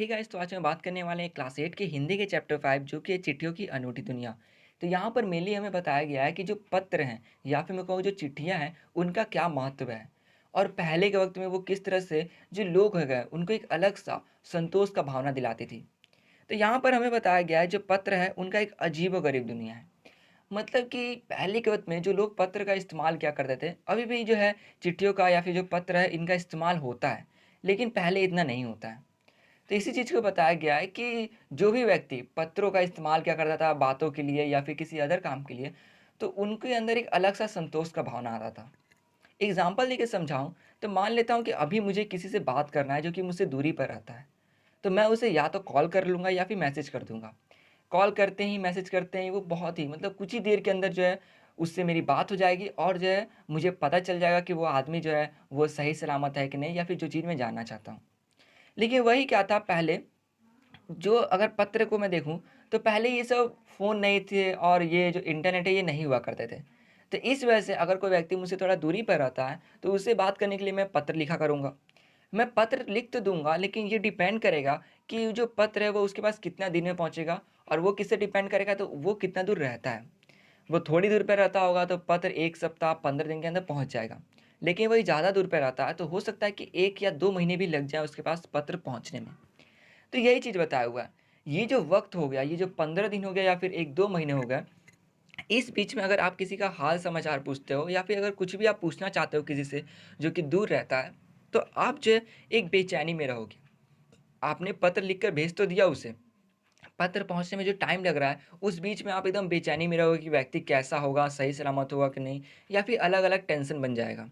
Hey guys, तो आज हम बात करने वाले हैं क्लास 8 के हिंदी के चैप्टर 5 जो कि है चिट्ठियों की अनूठी दुनिया। तो यहाँ पर मेनली हमें बताया गया है कि जो पत्र हैं या फिर मैं कहूँ जो चिट्ठियाँ हैं उनका क्या महत्व है और पहले के वक्त में वो किस तरह से जो लोग हो गए उनको एक अलग सा संतोष का भावना दिलाती थी। तो यहाँ पर हमें बताया गया है जो पत्र है उनका एक अजीब व गरीब दुनिया है। मतलब कि पहले के वक्त में जो लोग पत्र का इस्तेमाल क्या करते थे, अभी भी जो है चिट्ठियों का या फिर जो पत्र है इनका इस्तेमाल होता है, लेकिन पहले इतना नहीं होता है। तो इसी चीज़ को बताया गया है कि जो भी व्यक्ति पत्रों का इस्तेमाल क्या करता था बातों के लिए या फिर किसी अदर काम के लिए, तो उनके अंदर एक अलग सा संतोष का भावना आता था। एग्जाम्पल देके समझाऊं तो मान लेता हूं कि अभी मुझे किसी से बात करना है जो कि मुझसे दूरी पर रहता है, तो मैं उसे या तो कॉल कर लूंगा या फिर मैसेज कर दूंगा। कॉल करते ही मैसेज करते ही वो बहुत ही मतलब कुछ ही देर के अंदर जो है उससे मेरी बात हो जाएगी और जो है मुझे पता चल जाएगा कि वो आदमी जो है वो सही सलामत है कि नहीं या फिर जो चीज़ मैं जानना चाहता हूँ। लेकिन वही क्या था पहले, जो अगर पत्र को मैं देखूँ, तो पहले ये सब फ़ोन नहीं थे और ये जो इंटरनेट है ये नहीं हुआ करते थे। तो इस वजह से अगर कोई व्यक्ति मुझसे थोड़ा दूरी पर रहता है, तो उससे बात करने के लिए मैं पत्र लिखा करूँगा। मैं पत्र लिख तो दूँगा लेकिन ये डिपेंड करेगा कि जो पत्र है वो उसके पास कितना दिन में पहुँचेगा और वो किससे डिपेंड करेगा तो वो कितना दूर रहता है। वो थोड़ी दूर पे रहता होगा तो पत्र 1 सप्ताह 15 दिन के अंदर पहुँच जाएगा। लेकिन वही ज़्यादा दूर पे रहता है तो हो सकता है कि 1 या 2 महीने भी लग जाए उसके पास पत्र पहुँचने में। तो यही चीज़ बताया हुआ है। ये जो वक़्त हो गया, ये जो 15 दिन हो गया या फिर 1-2 महीने हो गए, इस बीच में अगर आप किसी का हाल-समाचार पूछते हो या फिर अगर कुछ भी आप पूछना चाहते हो किसी से जो कि दूर रहता है, तो आप जो है एक बेचैनी में रहोगे। आपने पत्र लिख कर भेज तो दिया उसे, पत्र पहुँचने में जो टाइम लग रहा है, उस बीच में आप एकदम बेचैनी में रहोगे कि व्यक्ति कैसा होगा, सही सलामत होगा कि नहीं या फिर अलग-अलग टेंशन बन जाएगा।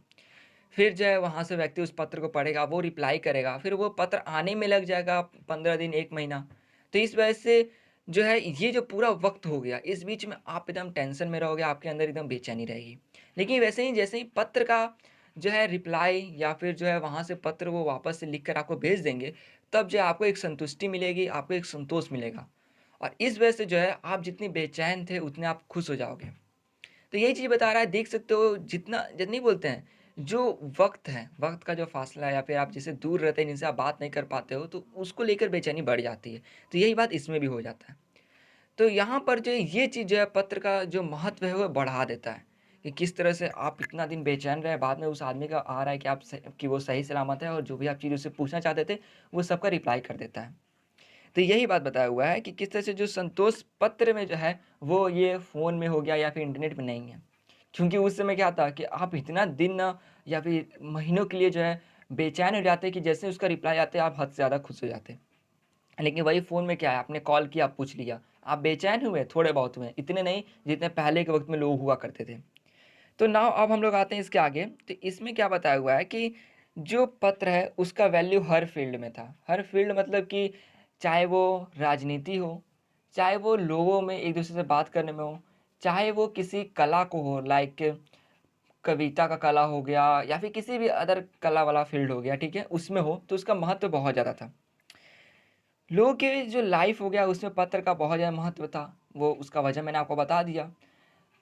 फिर जो है वहाँ से व्यक्ति उस पत्र को पढ़ेगा, वो रिप्लाई करेगा, फिर वो पत्र आने में लग जाएगा 15 दिन, 1 महीना। तो इस वजह से जो है ये जो पूरा वक़्त हो गया, इस बीच में आप एकदम टेंशन में रहोगे, आपके अंदर एकदम बेचैनी रहेगी। लेकिन वैसे ही जैसे ही पत्र का जो है रिप्लाई या फिर जो है वहाँ से पत्र वो वापस से लिख कर आपको भेज देंगे, तब जो है आपको एक संतुष्टि मिलेगी, आपको एक संतोष मिलेगा। और इस वजह से जो है आप जितने बेचैन थे, उतने आप खुश हो जाओगे। तो यही चीज़ बता रहा है, देख सकते हो जितना जितनी बोलते हैं, जो वक़्त है, वक़्त का जो फ़ासला है या फिर आप जिससे दूर रहते हैं, जिनसे आप बात नहीं कर पाते हो, तो उसको लेकर बेचैनी बढ़ जाती है। तो यही बात इसमें भी हो जाता है। तो यहाँ पर जो ये चीज़ जो है पत्र का जो महत्व है वो बढ़ा देता है, कि किस तरह से आप इतना दिन बेचैन रहे, बाद में उस आदमी का आ रहा है कि कि वो सही सलामत है और जो भी आप चीज़ उससे पूछना चाहते थे, वो सबका रिप्लाई कर देता है। तो यही बात बताया हुआ है कि किस तरह से जो संतोष पत्र में जो है, वो ये फ़ोन में हो गया या फिर इंटरनेट में नहीं है। क्योंकि उस समय क्या था कि आप इतना दिन ना या फिर महीनों के लिए जो है बेचैन हो जाते कि जैसे उसका रिप्लाई आते आप हद से ज़्यादा खुश हो जाते। लेकिन वही फ़ोन में क्या है, आपने कॉल किया, पूछ लिया, आप बेचैन हुए, थोड़े बहुत हुए, इतने नहीं जितने पहले के वक़्त में लोग हुआ करते थे। तो नाउ अब हम लोग आते हैं इसके आगे, तो इसमें क्या बताया हुआ है कि जो पत्र है उसका वैल्यू हर फ़ील्ड में था। हर फ़ील्ड मतलब कि चाहे वो राजनीति हो, चाहे वो लोगों में एक-दूसरे से बात करने में हो, चाहे वो किसी कला को हो लाइक कविता का कला हो गया या फिर किसी भी अदर कला वाला फ़ील्ड हो गया, ठीक है? उसमें हो तो उसका महत्व बहुत ज़्यादा था। लोगों की जो लाइफ़ हो गया उसमें पत्र का बहुत ज़्यादा महत्व था। वो उसका वजह मैंने आपको बता दिया।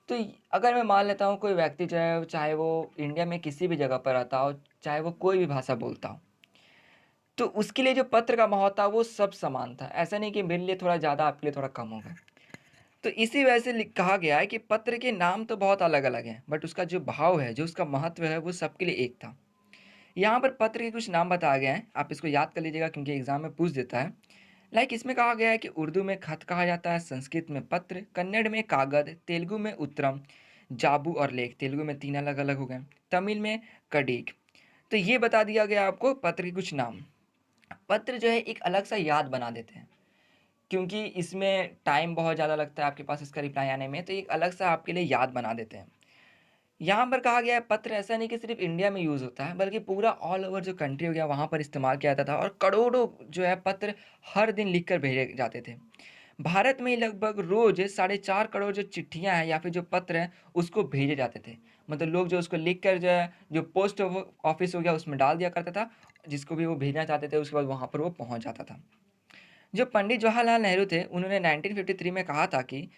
तो अगर मैं मान लेता हूँ कोई व्यक्ति जो है चाहे वो इंडिया में किसी भी जगह पर रहता हो, चाहे वो कोई भी भाषा बोलता हो, तो उसके लिए जो पत्र का माहौल था वो सब समान था। ऐसा नहीं कि मेरे लिए थोड़ा ज़्यादा आपके लिए थोड़ा कम होगा। तो इसी वजह से कहा गया है कि पत्र के नाम तो बहुत अलग अलग हैं बट उसका जो भाव है, जो उसका महत्व है, वो सबके लिए एक था। यहाँ पर पत्र के कुछ नाम बताए गए हैं, आप इसको याद कर लीजिएगा क्योंकि एग्जाम में पूछ देता है। लाइक इसमें कहा गया है कि उर्दू में खत कहा जाता है, संस्कृत में पत्र, कन्नड़ में कागद, तेलुगु में उत्तरम, जाबू और लेख, तेलुगु में 3 अलग-अलग हो गए, तमिल में कडीग। तो ये बता दिया गया आपको पत्र के कुछ नाम। पत्र जो है एक अलग सा याद बना देते हैं, क्योंकि इसमें टाइम बहुत ज़्यादा लगता है आपके पास इसका रिप्लाई आने में, तो एक अलग सा आपके लिए याद बना देते हैं। यहाँ पर कहा गया है पत्र ऐसा नहीं कि सिर्फ इंडिया में यूज़ होता है, बल्कि पूरा ऑल ओवर जो कंट्री हो गया वहाँ पर इस्तेमाल किया जाता था और करोड़ों जो है पत्र हर दिन लिख कर भेजे जाते थे। भारत में ही लगभग रोज़ 4.5 करोड़ जो चिट्ठियाँ हैं या फिर जो पत्र हैं उसको भेजे जाते थे। मतलब लोग जो उसको लिख कर जो है जो पोस्ट ऑफिस हो गया उसमें डाल दिया करता था, जिसको भी वो भेजना चाहते थे उसके बाद वहाँ पर वो पहुँच जाता था। जो पंडित जवाहरलाल नेहरू थे उन्होंने 1953 में कहा था कि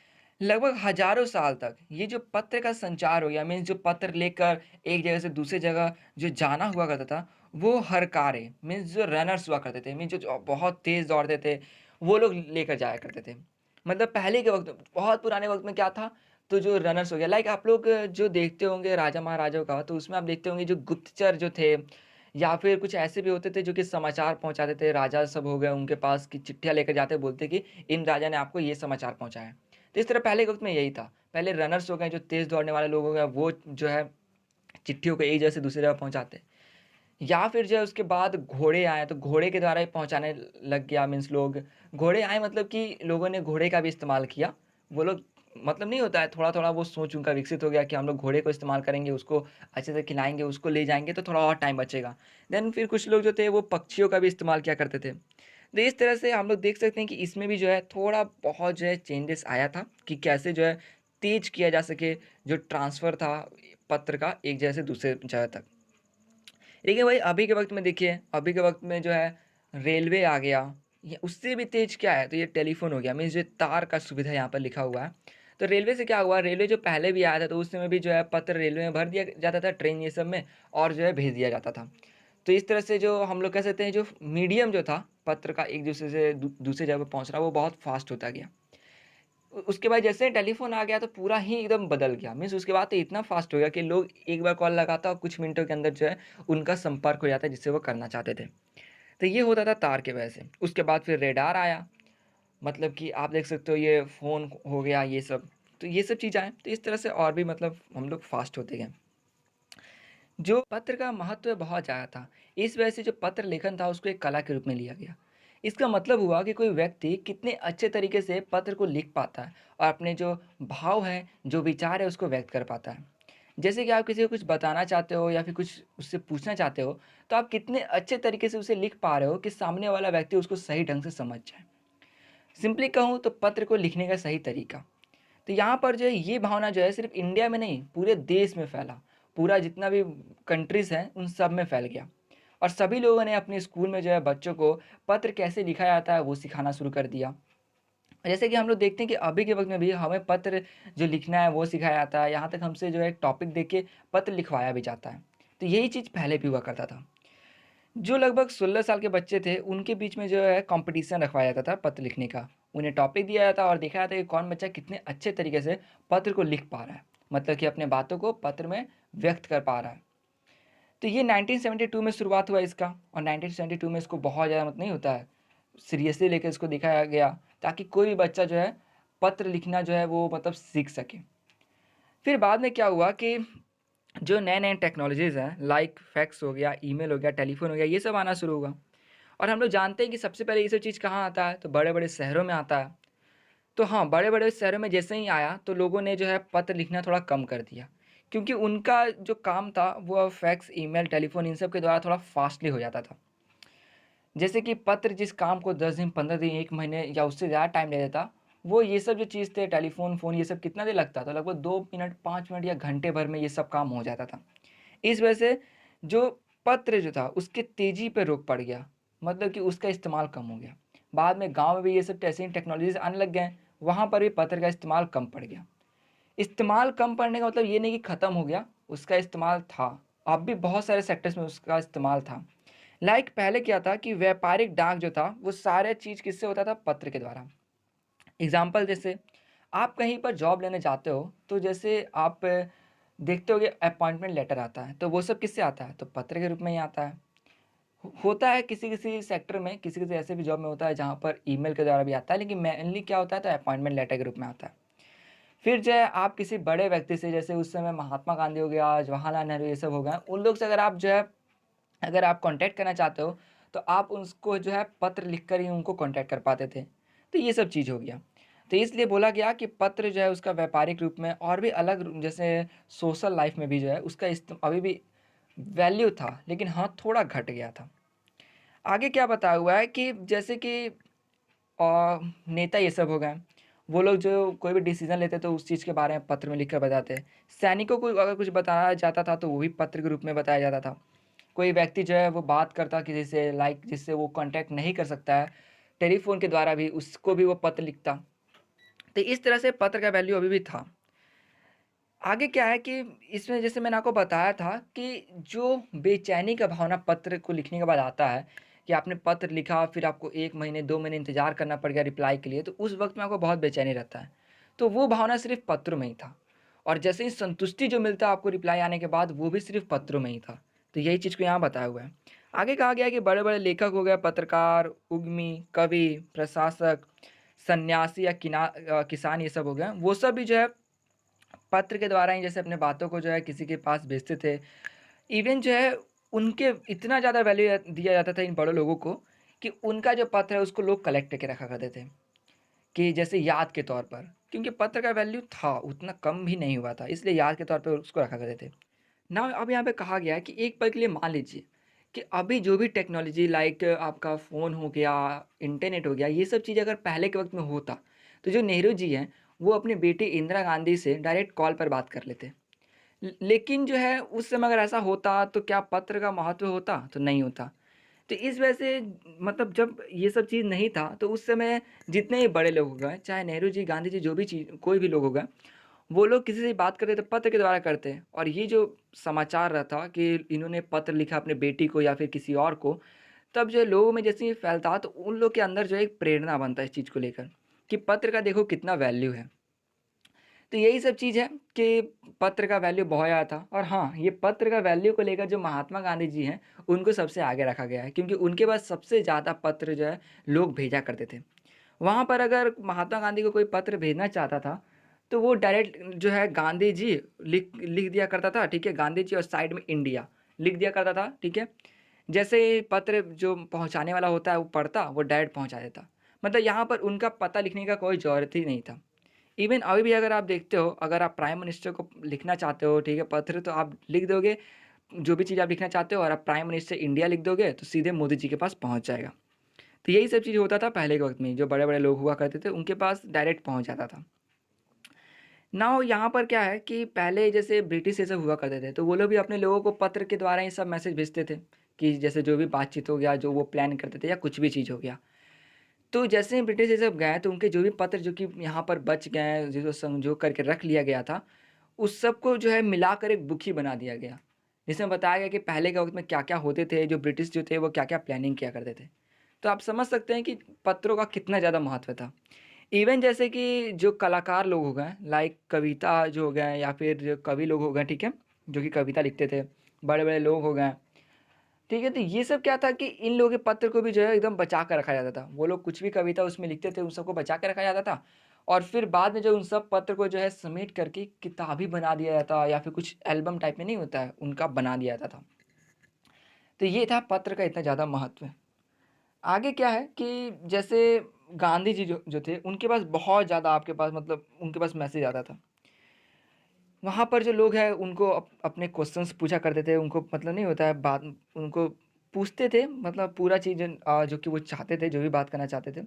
लगभग हज़ारों साल तक ये जो पत्र का संचार हो गया, मीन्स जो पत्र लेकर एक जगह से दूसरी जगह जो जाना हुआ करता था, वो हरकारे मीन्स जो रनर्स हुआ करते थे, मीन्स जो बहुत तेज़ दौड़ते थे, वो लोग लेकर जाया करते थे। मतलब पहले के वक़्त बहुत पुराने वक़्त में क्या था, तो जो रनर्स हो गया लाइक आप लोग जो देखते होंगे राजा महाराजाओं का, तो उसमें आप देखते होंगे जो गुप्तचर जो थे या फिर कुछ ऐसे भी होते थे जो कि समाचार पहुँचाते थे, राजा सब हो गए उनके पास कि चिट्ठियाँ लेकर जाते, बोलते कि इन राजा ने आपको ये समाचार पहुँचाया। तो इस तरह पहले के वक़्त में यही था। पहले रनर्स हो गए, जो तेज़ दौड़ने वाले लोग हो गए, वो जो है चिट्ठियों को एक जगह से दूसरी जगह पहुँचाते। या फिर जो है उसके बाद घोड़े आए, तो घोड़े के द्वारा ही पहुँचाने लग गया, मीन्स लोग घोड़े आए मतलब कि लोगों ने घोड़े का भी इस्तेमाल किया। वो लोग मतलब नहीं होता है, थोड़ा-थोड़ा वो सोच उनका विकसित हो गया कि हम लोग घोड़े को इस्तेमाल करेंगे, उसको अच्छे से खिलाएँगे, उसको ले जाएँगे तो थोड़ा और टाइम बचेगा। देन फिर कुछ लोग जो थे वो पक्षियों का भी इस्तेमाल किया करते थे। तो इस तरह से हम लोग देख सकते हैं कि इसमें भी जो है थोड़ा बहुत जो है चेंजेस आया था कि कैसे जो है तेज़ किया जा सके जो ट्रांसफ़र था पत्र का एक जगह से दूसरे जगह तक। लेकिन वही अभी के वक़्त में देखिए, अभी के वक़्त में जो है रेलवे आ गया, ये उससे भी तेज़ क्या है, तो ये टेलीफ़ोन हो गया, मीन्स जो तार का सुविधा यहाँ पर लिखा हुआ है। तो रेलवे से क्या हुआ, रेलवे जो पहले भी आया था तो उस समय भी जो है पत्र रेलवे में भर दिया जाता था, ट्रेन ये सब में और जो है भेज दिया जाता था। तो इस तरह से जो हम लोग कह सकते हैं जो मीडियम जो था पत्र का एक दूसरे से दूसरी जगह पे पहुँचना वो बहुत फ़ास्ट होता गया। उसके बाद जैसे टेलीफ़ोन आ गया तो पूरा ही एकदम बदल गया। मीन्स उसके बाद तो इतना फ़ास्ट हो गया कि लोग एक बार कॉल लगाता और कुछ मिनटों के अंदर जो है उनका संपर्क हो जाता है जिससे वो करना चाहते थे। तो ये होता था तार की वजह से। उसके बाद फिर रेडार आया, मतलब कि आप देख सकते हो ये फ़ोन हो गया ये सब। तो ये सब चीज़ आए, तो इस तरह से और भी मतलब हम लोग फ़ास्ट होते गए। जो पत्र का महत्व बहुत ज़्यादा था। इस वजह से जो पत्र लेखन था उसको एक कला के रूप में लिया गया। इसका मतलब हुआ कि कोई व्यक्ति कितने अच्छे तरीके से पत्र को लिख पाता है और अपने जो भाव हैं, जो विचार है उसको व्यक्त कर पाता है। जैसे कि आप किसी को कुछ बताना चाहते हो या फिर कुछ उससे पूछना चाहते हो, तो आप कितने अच्छे तरीके से उसे लिख पा रहे हो कि सामने वाला व्यक्ति उसको सही ढंग से समझ जाए। सिंपली कहूँ तो पत्र को लिखने का सही तरीका। तो यहाँ पर जो है ये भावना जो है सिर्फ़ इंडिया में नहीं, पूरे देश में फैला। पूरा जितना भी कंट्रीज़ हैं, उन सब में फैल गया। और सभी लोगों ने अपने स्कूल में जो है बच्चों को पत्र कैसे लिखा जाता है, वो सिखाना शुरू कर दिया। जैसे कि हम लोग देखते हैं कि अभी के वक़्त में भी हमें पत्र जो लिखना है, वो सिखाया जाता है। यहाँ तक हमसे जो है एक टॉपिक दे के पत्र लिखवाया भी जाता है। तो यही चीज़ पहले भी हुआ करता था। जो लगभग 16 साल के बच्चे थे, उनके बीच में जो है कॉम्पिटिशन रखवाया जाता था पत्र लिखने का। उन्हें टॉपिक दिया जाता और दिखाया जाता कि कौन बच्चा कितने अच्छे तरीके से पत्र को लिख पा रहा है। मतलब कि अपने बातों को पत्र में व्यक्त कर पा रहा है। तो ये 1972 में शुरुआत हुआ इसका और 1972 में इसको बहुत ज़्यादा नहीं होता है, सीरियसली लेके इसको दिखाया गया ताकि कोई भी बच्चा जो है पत्र लिखना जो है वो मतलब सीख सके। फिर बाद में क्या हुआ कि जो नए-नए टेक्नोलॉज़ीज़ हैं, लाइक फैक्स हो गया, ईमेल हो गया, टेलीफ़ोन हो गया, ये सब आना शुरू हुआ। और हम लोग जानते हैं कि सबसे पहले ये सब चीज़ कहाँ आता है, तो बड़े-बड़े शहरों में आता है। तो हाँ, बड़े-बड़े शहरों में जैसे ही आया, तो लोगों ने जो है पत्र लिखना थोड़ा कम कर दिया। क्योंकि उनका जो काम था, वो अब फैक्स, ईमेल, टेलीफ़ोन इन सब के द्वारा थोड़ा फ़ास्टली हो जाता था। जैसे कि पत्र जिस काम को 10 दिन, 15 दिन, 1 महीने या उससे ज़्यादा टाइम ले लेता, वो ये सब जो चीज़ थे टेलीफ़ोन, फ़ोन ये सब कितना देर लगता था? लगभग 2 मिनट, 5 मिनट या घंटे भर में ये सब काम हो जाता था। इस वजह से जो पत्र जो था उसकी तेज़ी पे रोक पड़ गया, मतलब कि उसका इस्तेमाल कम हो गया। बाद में गाँव में भी ये सब ऐसे ही टेक्नोलॉज़ीज़ आने लग गए हैं, वहाँ पर भी पत्र का इस्तेमाल कम पड़ गया। इस्तेमाल कम पड़ने का मतलब ये नहीं कि ख़त्म हो गया, उसका इस्तेमाल था। अब भी बहुत सारे सेक्टर्स में उसका इस्तेमाल था। लाइक पहले क्या था कि व्यापारिक डाक जो था, वो सारे चीज़ किससे होता था? पत्र के द्वारा। एग्ज़ाम्पल जैसे आप कहीं पर जॉब लेने जाते हो, तो जैसे आप देखते होगे अपॉइंटमेंट लेटर आता है, तो वो सब किससे आता है? तो पत्र के रूप में ही आता है। होता है किसी-किसी सेक्टर में, किसी-किसी ऐसे भी जॉब में होता है जहाँ पर ईमेल के द्वारा भी आता है, लेकिन मेनली क्या होता है तो अपॉइंटमेंट लेटर के रूप में आता है। फिर जो है आप किसी बड़े व्यक्ति से जैसे उस समय महात्मा गांधी हो गया, जवाहरलाल नेहरू ये सब हो गए, उन लोग से अगर आप जो है अगर आप कॉन्टैक्ट करना चाहते हो, तो आप उसको जो है पत्र लिखकर ही उनको कॉन्टैक्ट कर पाते थे। तो ये सब चीज़ हो गया। तो इसलिए बोला गया कि पत्र जो है उसका व्यापारिक रूप में और भी अलग जैसे सोशल लाइफ़ में भी जो है उसका अभी भी वैल्यू था, लेकिन हाँ, थोड़ा घट गया था। आगे क्या बताया हुआ है कि जैसे कि नेता ये सब हो गए, वो लोग जो कोई भी डिसीज़न लेते तो उस चीज़ के बारे में पत्र में लिख कर बताते। सैनिकों को अगर कुछ बताया जाता था तो वो भी पत्र के रूप में बताया जाता था। कोई व्यक्ति जो है वो बात करता किसी से लाइक जिससे वो कॉन्टैक्ट नहीं कर सकता है, टेलीफ़ोन के द्वारा भी उसको भी वो पत्र लिखता। तो इस तरह से पत्र का वैल्यू अभी भी था। आगे क्या है कि इसमें जैसे मैंने आपको बताया था कि जो बेचैनी का भावना पत्र को लिखने के बाद आता है, कि आपने पत्र लिखा फिर आपको 1 महीने 2 महीने इंतज़ार करना पड़ गया रिप्लाई के लिए, तो उस वक़्त में आपको बहुत बेचैनी रहता है। तो वो भावना सिर्फ़ पत्रों में ही था और जैसे ही संतुष्टि जो मिलता है आपको रिप्लाई आने के बाद, वो भी सिर्फ़ पत्रों में ही था। तो यही चीज़ को यहाँ बताया हुआ है। आगे कहा गया है कि बड़े-बड़े लेखक हो गए, पत्रकार, उद्यमी, कवि, प्रशासक, सन्यासी या किसान ये सब हो गए, वो सब भी जो है पत्र के द्वारा ही जैसे अपने बातों को जो है किसी के पास भेजते थे। इवन जो है उनके इतना ज़्यादा वैल्यू दिया जाता था इन बड़े लोगों को कि उनका जो पत्र है उसको लोग कलेक्ट करके रखा करते थे कि जैसे याद के तौर पर। क्योंकि पत्र का वैल्यू था, उतना कम भी नहीं हुआ था, इसलिए याद के तौर पे उसको रखा करते थे। ना अब यहाँ पे कहा गया है कि एक पल के लिए मान लीजिए कि अभी जो भी टेक्नोलॉजी लाइक आपका फ़ोन हो गया, इंटरनेट हो गया, ये सब चीज़ अगर पहले के वक़्त में होता, तो जो नेहरू जी हैं, वो अपनी बेटी इंदिरा गांधी से डायरेक्ट कॉल पर बात कर लेते। लेकिन जो है उस समय अगर ऐसा होता तो क्या पत्र का महत्व होता? तो नहीं होता। तो इस वजह से मतलब जब ये सब चीज़ नहीं था तो उस समय जितने ही बड़े लोग हो गए, चाहे नेहरू जी, गांधी जी, जो भी चीज़ कोई भी लोग हो गए, वो लोग किसी से बात करते तो पत्र के द्वारा करते। और ये जो समाचार रहता कि इन्होंने पत्र लिखा अपने बेटी को या फिर किसी और को, तब जो है लोगों में जैसे ही फैलता तो उन लोग के अंदर जो है एक प्रेरणा बनता है इस चीज़ को लेकर कि पत्र का देखो कितना वैल्यू है। तो यही सब चीज़ है कि पत्र का वैल्यू बहुत ज़्यादा था। और हाँ, ये पत्र का वैल्यू को लेकर जो महात्मा गांधी जी हैं, उनको सबसे आगे रखा गया है क्योंकि उनके पास सबसे ज़्यादा पत्र जो है लोग भेजा करते थे। वहाँ पर अगर महात्मा गांधी को कोई पत्र भेजना चाहता था, तो वो डायरेक्ट जो है गांधी जी लिख लिख दिया करता था, ठीक है? गांधी जी और साइड में इंडिया लिख दिया करता था, ठीक है? जैसे ही पत्र जो पहुँचाने वाला होता है वो पढ़ता, वो डायरेक्ट पहुँचा देता। मतलब यहाँ पर उनका पता लिखने का कोई ज़रूरत ही नहीं था। इवन अभी भी अगर आप देखते हो, अगर आप प्राइम मिनिस्टर को लिखना चाहते हो, ठीक है, पत्र, तो आप लिख दोगे जो भी चीज़ आप लिखना चाहते हो और आप प्राइम मिनिस्टर इंडिया लिख दोगे तो सीधे मोदी जी के पास पहुँच जाएगा। तो यही सब चीज़ होता था पहले के वक़्त में, जो बड़े-बड़े लोग हुआ करते थे उनके पास डायरेक्ट पहुँच जाता था। नाउ यहाँ पर क्या है कि पहले जैसे ब्रिटिश ये सब हुआ करते थे, तो वो लोग भी अपने लोगों को पत्र के द्वारा ही सब मैसेज भेजते थे कि जैसे जो भी बातचीत हो गया, जो वो प्लान करते थे या कुछ भी चीज़ हो गया। तो जैसे ही ब्रिटिश ये सब गए तो उनके जो भी पत्र जो कि यहाँ पर बच गए हैं, जिसको संजो करके रख लिया गया था, उस सब को जो है मिलाकर एक बुक ही बना दिया गया। जिसमें बताया गया कि पहले के वक़्त में क्या-क्या होते थे, जो ब्रिटिश जो थे वो क्या-क्या प्लानिंग किया करते थे। तो आप समझ सकते हैं कि पत्रों का कितना ज़्यादा महत्व था। इवन जैसे कि जो कलाकार लोग हो गए, लाइक कविता जो हो गए या फिर जो कवि लोग हो गए, ठीक है? जो कि कविता लिखते थे, बड़े-बड़े लोग हो गए, ठीक है? तो ये सब क्या था कि इन लोगों के पत्र को भी जो है एकदम बचा कर रखा जाता था। वो लोग कुछ भी कविता उसमें लिखते थे, उन सबको बचा के रखा जाता था और फिर बाद में जो उन सब पत्र को जो है समेट करके किताब ही बना दिया जाता या फिर कुछ एल्बम टाइप में नहीं होता है, उनका बना दिया जाता था। तो ये था पत्र का इतना ज़्यादा महत्व। आगे क्या है कि जैसे गांधी जी जो जो थे, उनके पास बहुत ज़्यादा आपके पास मतलब उनके पास मैसेज आता था। वहाँ पर जो लोग हैं उनको अपने क्वेश्चंस पूछा करते थे, उनको मतलब नहीं होता है बात, उनको पूछते थे मतलब पूरा चीज़ जो कि वो चाहते थे, जो भी बात करना चाहते थे।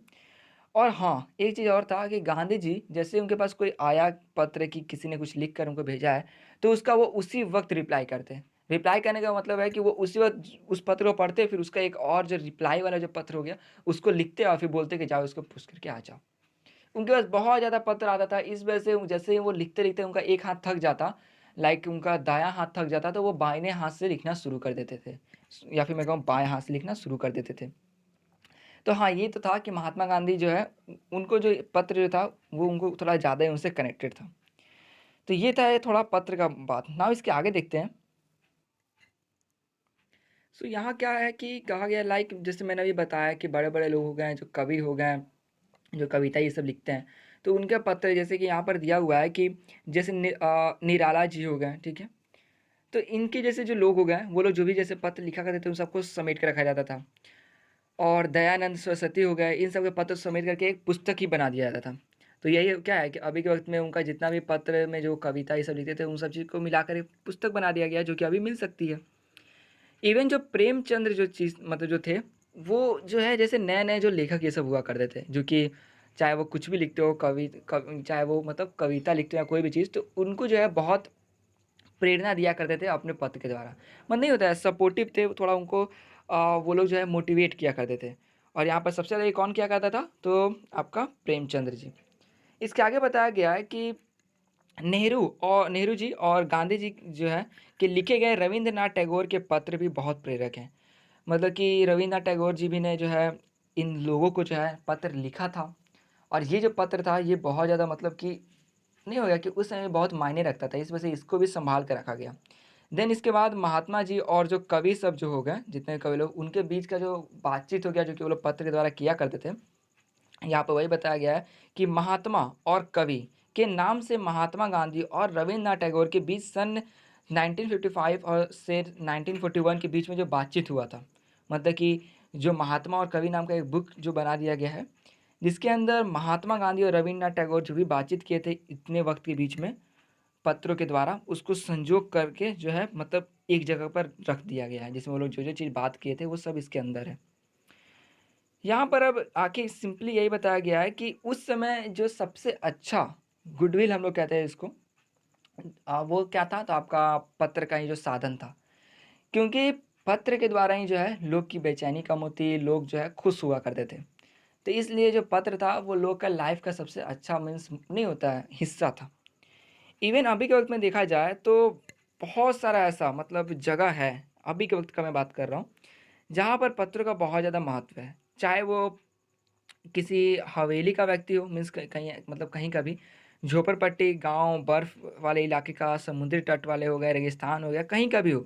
और हाँ, एक चीज़ और था कि गांधी जी जैसे उनके पास कोई आया पत्र कि किसी ने कुछ लिख कर उनको भेजा है, तो उसका वो उसी वक़्त रिप्लाई करते। रिप्लाई करने का मतलब है कि वो उसी वक़्त उस पत्र को पढ़ते, फिर उसका एक और जो रिप्लाई वाला जो पत्र हो गया, उसको लिखते और फिर बोलते कि जाओ इसको पूछ करके आ जाओ। उनके पास बहुत ज़्यादा पत्र आता था, इस वजह से जैसे ही वो लिखते-लिखते उनका एक हाथ थक जाता, लाइक उनका दायाँ हाथ थक जाता, तो वो बाइने हाथ से लिखना शुरू कर देते थे। या फिर मैं कहूँ बाएँ हाथ से लिखना शुरू कर देते थे। तो हाँ, ये तो था कि महात्मा गांधी जो है उनको जो पत्र जो था वो उनको थोड़ा ज़्यादा ही उनसे कनेक्टेड था। तो ये था ये थोड़ा पत्र का बात। नाउ इसके आगे देखते हैं। सो यहाँ क्या है कि कहा गया लाइक जैसे मैंने अभी बताया कि बड़े-बड़े लोग हो गए हैं, जो कवि हो गए हैं, जो कविता ये सब लिखते हैं, तो उनका पत्र जैसे कि यहाँ पर दिया हुआ है कि जैसे निराला जी हो गए, ठीक है? तो इनके जैसे जो लोग हो गए, वो लोग जो भी जैसे पत्र लिखा करते थे, उन सबको समेट के रखा जाता था। और दयानंद सरस्वती हो गए, इन सब के पत्र समेट करके एक पुस्तक ही बना दिया जाता था। तो यही क्या है कि अभी के वक़्त में उनका जितना भी पत्र में जो कविता ये सब लिखते थे, उन सब चीज़ को मिलाकर एक पुस्तक बना दिया गया है, जो कि अभी मिल सकती है। इवन जो प्रेमचंद्र जो चीज़ मतलब जो थे, वो जो है जैसे नए-नए जो लेखक ये सब हुआ करते थे, जो कि चाहे वो कुछ भी लिखते हो, चाहे वो मतलब कविता लिखते हो या कोई भी चीज़, तो उनको जो है बहुत प्रेरणा दिया करते थे अपने पत्र के द्वारा। मन नहीं होता है सपोर्टिव थे, थोड़ा उनको वो लोग जो है मोटिवेट किया करते थे। और यहाँ पर सबसे ज़्यादा ये कौन किया करता था? तो आपका प्रेमचंद्र जी। इसके आगे बताया गया है कि नेहरू जी और गांधी जी जो है कि लिखे गए रवींद्रनाथ टैगोर के पत्र भी बहुत प्रेरक हैं। मतलब कि रवींद्रनाथ टैगोर जी भी ने जो है इन लोगों को जो है पत्र लिखा था, और ये जो पत्र था ये बहुत ज़्यादा मतलब कि नहीं हो गया कि उस समय बहुत मायने रखता था, इस वजह से इसको भी संभाल कर रखा गया। देन इसके बाद महात्मा जी और जो कवि सब जो हो गए, जितने कवि लोग, उनके बीच का जो बातचीत हो गया जो कि वो लोग पत्र के द्वारा किया करते थे, यहाँ पर वही बताया गया है कि महात्मा और कवि के नाम से महात्मा गांधी और रविन्द्रनाथ टैगोर के बीच सन 1955 और से 1941 के बीच में जो बातचीत हुआ था, मतलब कि जो महात्मा और कवि नाम का एक बुक जो बना दिया गया है, जिसके अंदर महात्मा गांधी और रविन्द्रनाथ टैगोर जो भी बातचीत किए थे इतने वक्त के बीच में पत्रों के द्वारा, उसको संजोग करके जो है मतलब एक जगह पर रख दिया गया है, जिसमें वो लोग जो जो चीज़ बात किए थे वो सब इसके अंदर है। यहाँ पर अब आके सिंपली यही बताया गया है कि उस समय जो सबसे अच्छा गुडविल हम लोग कहते हैं इसको, वो क्या था, तो आपका पत्र का ही जो साधन था, क्योंकि पत्र के द्वारा ही जो है लोग की बेचैनी कम होती, लोग जो है खुश हुआ करते थे। तो इसलिए जो पत्र था वो लोग का लाइफ का सबसे अच्छा मीन्स नहीं होता है, हिस्सा था। इवन अभी के वक्त में देखा जाए तो बहुत सारा ऐसा मतलब जगह है, अभी के वक्त का मैं बात कर रहा हूँ, जहाँ पर पत्रों का बहुत ज़्यादा महत्व है। चाहे वो किसी हवेली का व्यक्ति हो, मीन्स कहीं मतलब कहीं का भी झोपड़पट्टी गांव, बर्फ वाले इलाके का, समुद्री तट वाले हो गए, रेगिस्तान हो गया, कहीं का भी हो,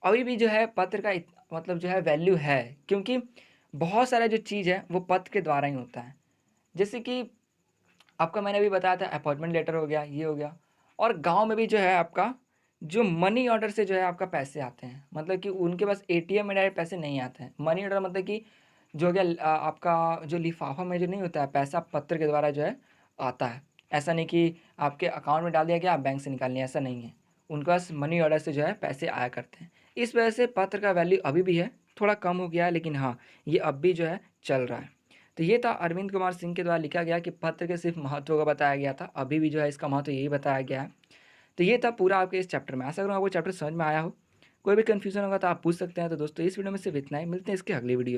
अभी भी जो है पत्र का मतलब जो है वैल्यू है, क्योंकि बहुत सारा जो चीज़ है वो पत्र के द्वारा ही होता है। जैसे कि आपका मैंने अभी बताया था अपॉइंटमेंट लेटर हो गया, ये हो गया। और गांव में भी जो है आपका जो मनी ऑर्डर से जो है आपका पैसे आते हैं, मतलब कि उनके पास एटीएम में डायरेक्ट पैसे नहीं आते हैं। मनी ऑर्डर मतलब कि जो हो गया आपका जो लिफाफा में जो नहीं होता है पैसा, पत्र के द्वारा जो है आता है। ऐसा नहीं कि आपके अकाउंट में डाल दिया गया आप बैंक से निकाल लिया, ऐसा नहीं है। उनके पास मनी ऑर्डर से जो है पैसे आया करते हैं। इस वजह से पत्र का वैल्यू अभी भी है, थोड़ा कम हो गया है, लेकिन हाँ ये अब भी जो है चल रहा है। तो ये था अरविंद कुमार सिंह के द्वारा लिखा गया कि पत्र के सिर्फ महत्व का बताया गया था, अभी भी जो है इसका महत्व यही बताया गया है। तो ये था पूरा आपके इस चैप्टर में। आशा करूँ आपको चैप्टर समझ में आया हो। कोई भी कन्फ्यूजन होगा तो आप पूछ सकते हैं। तो दोस्तों इस वीडियो में सिर्फ इतना ही, मिलते हैं इसके अगली वीडियो।